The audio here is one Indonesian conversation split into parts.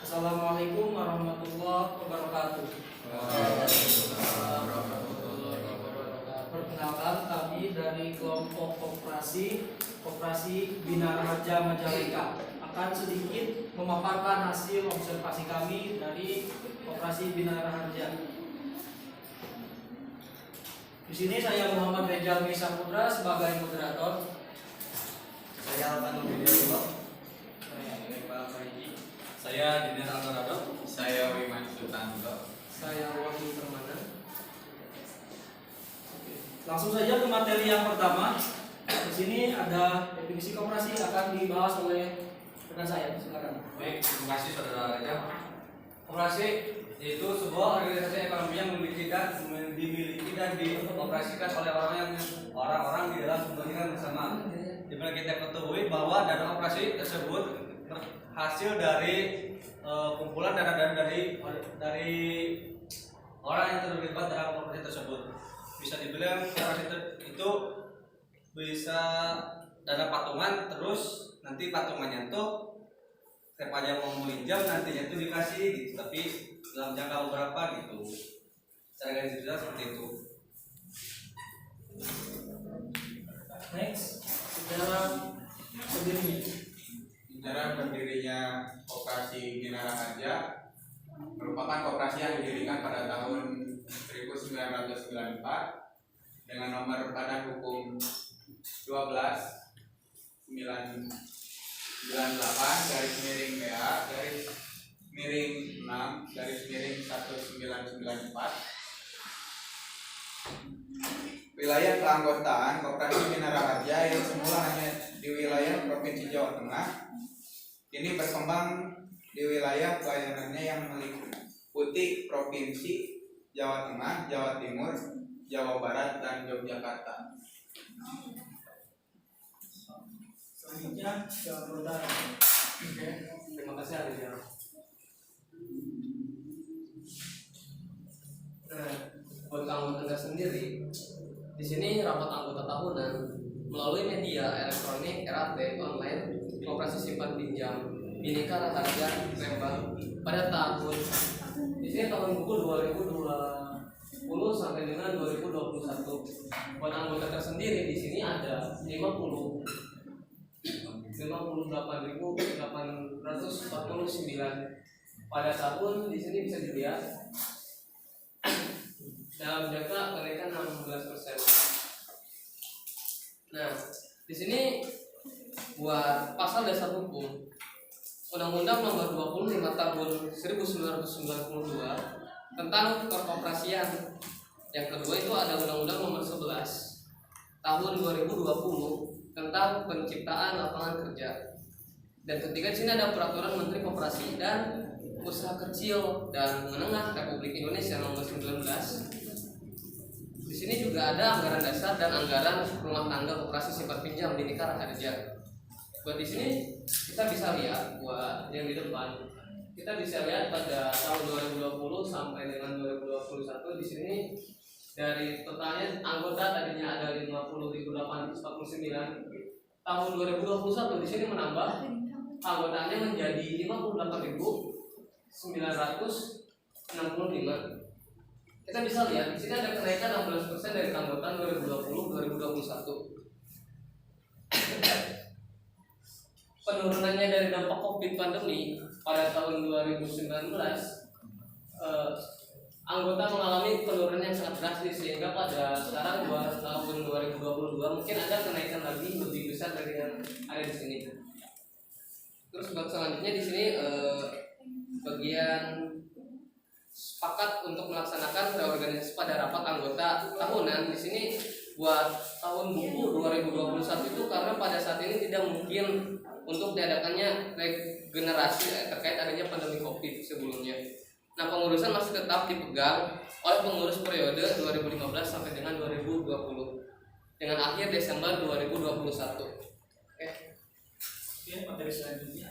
Assalamualaikum warahmatullahi wabarakatuh. Perkenalkan, kami dari kelompok Koperasi Bina Raharja Majalengka akan sedikit memaparkan hasil observasi kami dari Koperasi Bina Raharja. Di sini saya Muhammad Rejal Misa Putra sebagai moderator. Saya Alvano Widianto. Saya Iqbal Fariji. Saya Dinar Alvarado. Saya Wiman Sutanto. Saya Wahyu Permana. Langsung saja ke materi yang pertama. Di sini ada definisi koperasi akan dibahas oleh rekan saya. Silakan. Baik, terima kasih saudara Raja. Koperasi yaitu sebuah organisasi ekonomi yang dimiliki dan dioperasikan oleh orang-orang di dalam kepentingan bersama. Di mana kita ketahui bahwa dana operasi tersebut hasil dari kumpulan dana dari orang yang terlibat dalam koperasi tersebut. Bisa dibilang koperasi itu bisa dana patungan, terus nanti patungannya tuh siapa aja mau meminjam nantinya itu dikasih gitu, tapi dalam jangka beberapa gitu. Secara garis besar seperti itu. Next, sejarah berdirinya. Sejarah berdirinya Koperasi Bina Raharja merupakan koperasi yang didirikan pada tahun 1994 dengan nomor badan hukum 12/998 /PA/6/1994. Wilayah keanggotaan Koperasi Bina Raharja yang semula hanya di wilayah Provinsi Jawa Tengah ini berkembang di wilayah pelayanannya yang meliputi Provinsi Jawa Tengah, Jawa Timur, Jawa Barat, dan Yogyakarta. Selanjutnya Jawa Barat. Oke, terima kasih Aditya. Buat anggota sendiri, di sini rapat anggota tahunan melalui media elektronik RAT online Koperasi Simpan Pinjam Bhinneka Raharja Rembang pada tahun di sini tahun buku 2020 sampai dengan 2021. Buat anggota tersendiri di sini ada 58.849 pada tahun di sini bisa dilihat dalam jangka kenaikan 16%. Nah, di sini buat pasal dasar hukum Undang-Undang Nomor 25 Tahun 1992 tentang perkoperasian. Yang kedua itu ada Undang-Undang Nomor 11 Tahun 2020 tentang penciptaan lapangan kerja. Dan ketiga di sini ada Peraturan Menteri Koperasi dan Usaha Kecil dan Menengah Republik Indonesia Nomor 19. Di sini juga ada anggaran dasar dan anggaran rumah tangga koperasi simpan pinjam Bhinneka Raharja. Buat di sini kita bisa lihat buat yang di depan, kita bisa lihat pada tahun 2020 sampai dengan 2021 di sini dari totalnya anggota tadinya ada 50.849. Tahun 2021 di sini menambah anggotanya menjadi 58.965. Kita bisa lihat di sini ada kenaikan 16% dari keanggotaan 2020-2021. Penurunannya dari dampak COVID pandemi pada tahun 2019, anggota mengalami penurunan yang sangat drastis sehingga pada sekarang tahun 2022 mungkin ada kenaikan lagi lebih besar dari yang ada di sini. Terus selanjutnya di sini bagian sepakat untuk melaksanakan reorganisasi pada rapat anggota tahunan. Di sini buat tahun buku 2021 itu karena pada saat ini tidak mungkin untuk diadakannya regenerasi terkait adanya pandemi Covid sebelumnya. Nah, pengurusan masih tetap dipegang oleh pengurus periode 2015 sampai dengan 2020 dengan akhir Desember 2021. Oke, Materi selanjutnya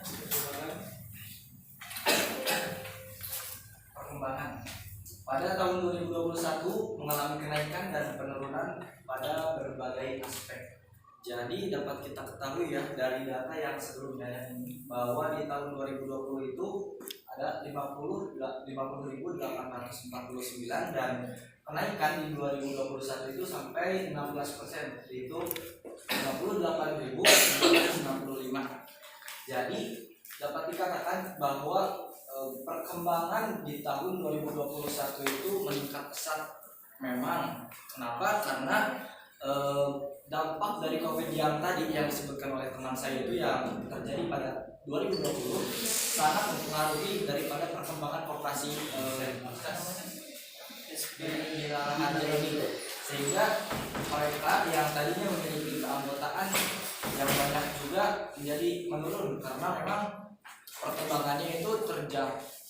perkembangan. Pada tahun 2021 mengalami kenaikan dan penurunan pada berbagai aspek. Jadi dapat kita ketahui ya dari data yang sebelumnya ya, bahwa di tahun 2020 itu ada 50.849 dan kenaikan di 2021 itu sampai 16%, yaitu 58.965. Jadi dapat dikatakan bahwa perkembangan di tahun 2021 itu meningkat pesat. Memang kenapa? Karena dampak dari COVID yang tadi yang disebutkan oleh teman saya itu yang terjadi pada 2020 sangat mempengaruhi daripada perkembangan koperasi binaranya ini, sehingga mereka yang tadinya memiliki keanggotaan yang banyak juga menjadi menurun karena memang perkembangannya itu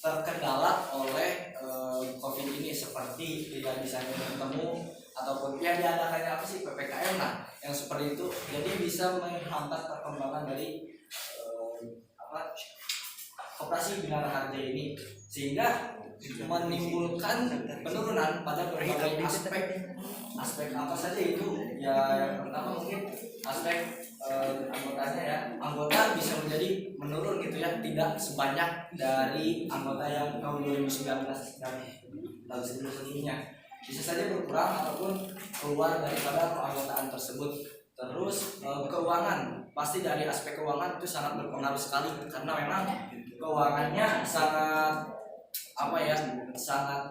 terkendala oleh COVID ini, seperti tidak bisa bertemu ataupun yang diadakannya apa sih PPKM yang seperti itu, jadi bisa menghambat perkembangan dari koperasi Binara Harja ini, sehingga menimbulkan penurunan pada berbagai aspek apa saja itu ya. Yang pertama mungkin aspek anggotanya ya, anggota bisa menjadi menurun gitu ya, tidak sebanyak dari anggota yang tahun 2019 dan tahun sebelumnya, bisa saja berkurang ataupun keluar daripada keanggotaan tersebut. Terus keuangan, pasti dari aspek keuangan itu sangat berpengaruh sekali karena memang keuangannya sangat sangat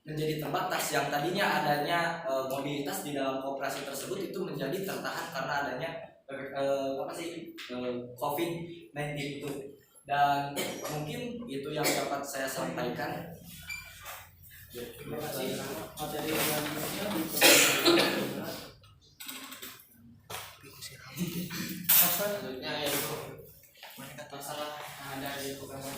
menjadi terbatas. Yang tadinya adanya mobilitas di dalam koperasi tersebut itu menjadi tertahan karena adanya COVID-19 itu. Dan mungkin itu yang dapat saya sampaikan. Terima kasih. Materi selanjutnya Selanjutnya yaitu masalah yang ada di koperasi.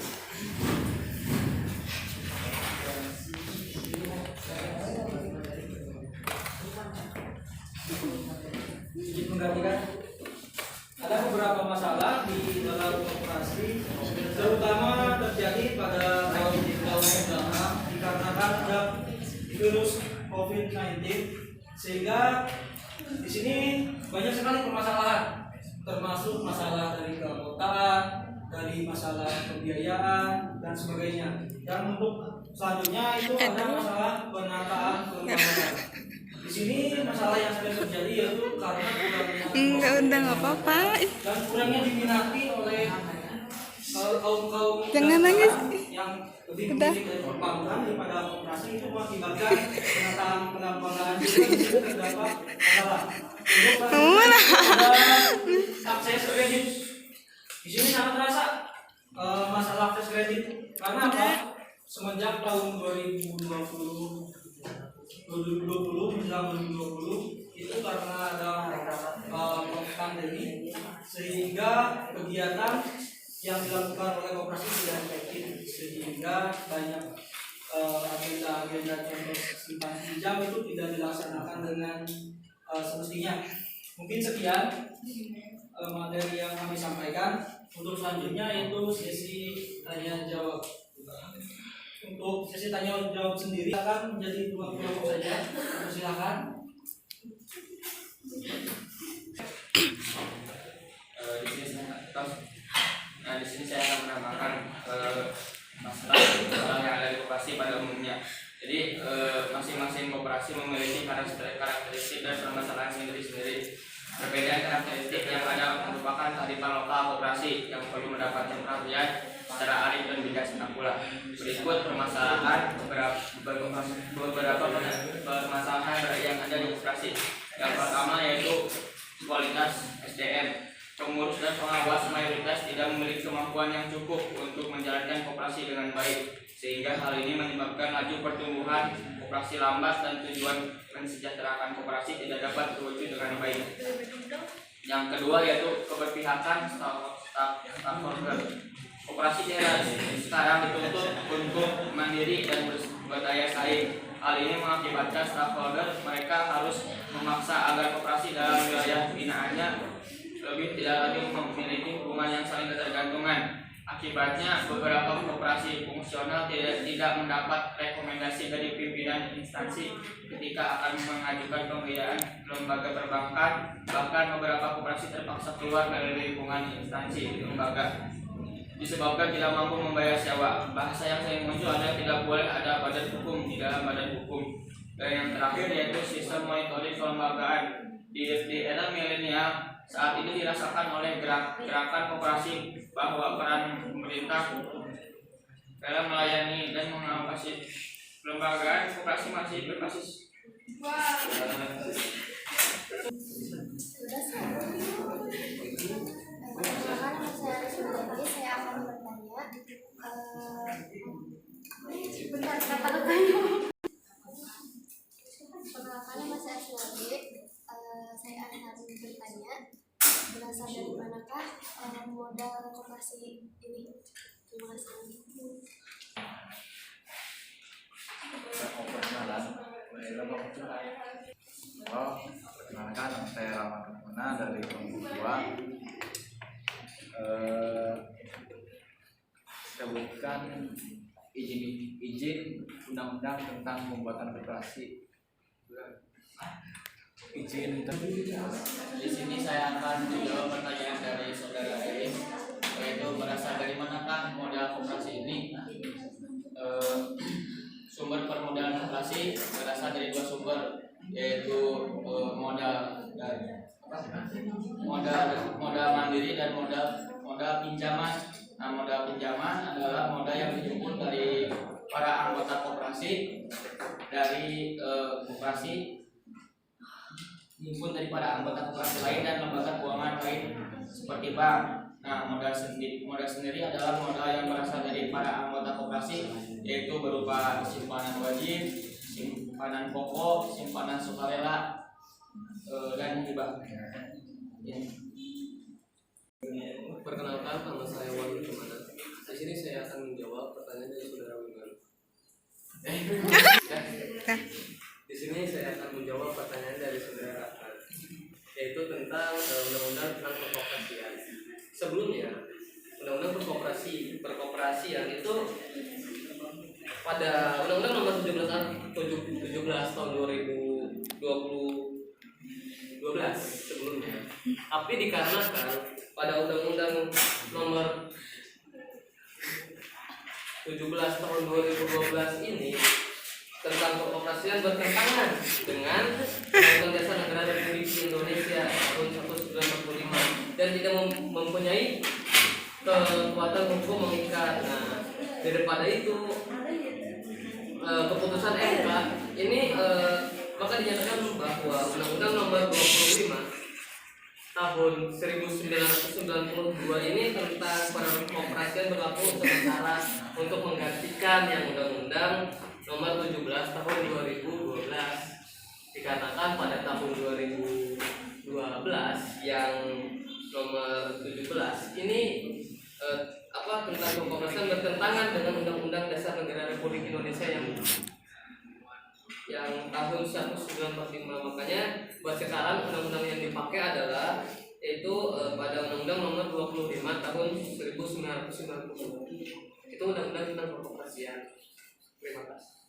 sedikit menggantikan. Ada beberapa masalah di dalam koperasi, terutama terjadi pada tahun 2006 dikarenakan ada virus COVID-19, sehingga di sini banyak sekali permasalahan, termasuk masalah dari keanggotaan, dari masalah pembiayaan dan sebagainya. Dan untuk selanjutnya itu ada masalah penataan kelembagaan. Di sini masalah yang sering terjadi yaitu karena kurangnya nggak apa-apa. dan kurangnya diminati oleh kaum Jangan nangis. yang lebih memilih dari perbankan daripada koperasi, itu mengakibatkan penataan kelembagaan juga di sini terdapat masalah. Untuk akses kredit di sini sangat terasa masalah akses kredit. Karena apa? Semenjak tahun 2020 menjelang 2020 itu karena ada pandemi, sehingga kegiatan yang dilakukan oleh koperasi tidak efektif, sehingga banyak agenda-agenda contoh simpan pinjam itu tidak dilaksanakan dengan semestinya. Mungkin sekian materi yang kami sampaikan. Untuk selanjutnya yaitu sesi tanya jawab. Untuk sesi tanya jawab sendiri akan menjadi dua kelompok saja. Silakan. Di sini saya akan menambahkan masalah yang ada di koperasi pada umumnya. Jadi masing-masing koperasi memiliki karakteristik dan permasalahan sendiri-sendiri. Perbedaan karakteristik yang ada merupakan kearifan lokal koperasi yang perlu mendapatkan perhatian secara arif dan bijaksana pula. Berikut permasalahan beberapa permasalahan yang ada di koperasi. Yang pertama yaitu kualitas SDM. Pengurus dan pengawas mayoritas tidak memiliki kemampuan yang cukup untuk menjalankan koperasi dengan baik, sehingga hal ini menyebabkan laju pertumbuhan koperasi lambat dan tujuan mensejahterakan koperasi tidak dapat terwujud dengan baik. Yang kedua yaitu keberpihakan stakeholder. Koperasi daerah sekarang dituntut untuk mandiri dan berdaya saing. Hal ini mengakibatkan stakeholder mereka harus memaksa agar koperasi dalam wilayah binaannya lebih tidak lagi memiliki hubungan yang saling ketergantungan. Akibatnya beberapa koperasi fungsional tidak mendapat rekomendasi dari pimpinan instansi ketika akan mengajukan pembiayaan lembaga perbankan. Bahkan beberapa koperasi terpaksa keluar dari lingkungan instansi lembaga disebabkan tidak mampu membayar sewa. Bahasa yang sering muncul adalah tidak boleh ada badan hukum di dalam badan hukum. Dan yang terakhir yaitu sistem monitoring kelembagaan. Di era milenial saat ini dirasakan oleh gerakan koperasi bahwa peran pemerintah dalam melayani dan mengawasi kelembagaan koperasi masih berbasis Perkenalkan, saya Rizky. Saya akan bertanya. Bentar, kata bertanya. Perkenalkan, nama saya Asnawi. Saya akan bertanya. Berasal dari manakah modal koperasi ini? Terima kasih. Perkenalkan, saya Rahmat Muna dari Kementerian. Sebutkan izin undang-undang tentang pembuatan koperasi. Izin Di sini saya akan menjawab pertanyaan dari saudara Elis, yaitu berasal dari manakah modal koperasi ini? Sumber permodalan koperasi berasal dari dua sumber, yaitu modal mandiri dan modal pinjaman. Nah, modal pinjaman adalah modal yang dihimpun dari para anggota koperasi dari koperasi dihimpun dari para anggota koperasi lain dan lembaga keuangan lain seperti bank. Nah, modal sendiri adalah modal yang berasal dari para anggota koperasi, yaitu berupa simpanan wajib, simpanan pokok, simpanan sukarela, dan hibah. Perkenalkan, nama saya Wahyu Kemana. Di sini saya akan menjawab pertanyaan dari saudara Wiman. Di sini saya akan menjawab pertanyaan dari saudara Rahman, yaitu tentang undang-undang tentang perkoperasian. Sebelumnya, undang-undang perkoperasian itu pada undang-undang nomor 17 tahun 2012 sebelumnya. Tapi dikarenakan pada undang-undang nomor 17 tahun 2012 ini tentang perkoperasian bertentangan dengan Undang-Undang Dasar Negara Republik Indonesia tahun 1945 dan tidak mempunyai kekuatan hukum mengikat. Nah, daripada itu keputusan MK ini maka dinyatakan bahwa Undang-Undang Nomor 25 tahun 1992 ini tentang perkoperasian berlaku sementara untuk menggantikan yang Undang-Undang Nomor 17 tahun 2012. Dikatakan pada tahun 2012 yang nomor 17 ini tentang perkoperasian bertentangan dengan Undang-Undang Dasar Negara Republik Indonesia yang tahun 1945. Makanya buat sekarang undang-undang yang dipakai adalah itu pada Undang-Undang Nomor 25 tahun 1990. Itu undang-undang tentang perkoperasian. Terima kasih.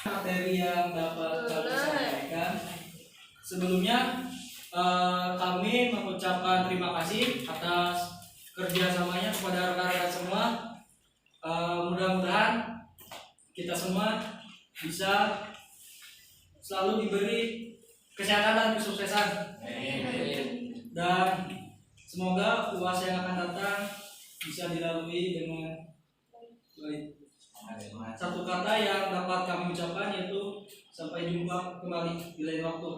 Materi yang dapat kami sampaikan sebelumnya, kami mengucapkan terima kasih atas kerjasamanya kepada rekan-rekan semua. Mudah-mudahan kita semua bisa selalu diberi kesehatan dan kesuksesan. Dan semoga UAS yang akan datang bisa dilalui dengan baik. Satu kata yang dapat kami ucapkan yaitu sampai jumpa kembali di lain waktu.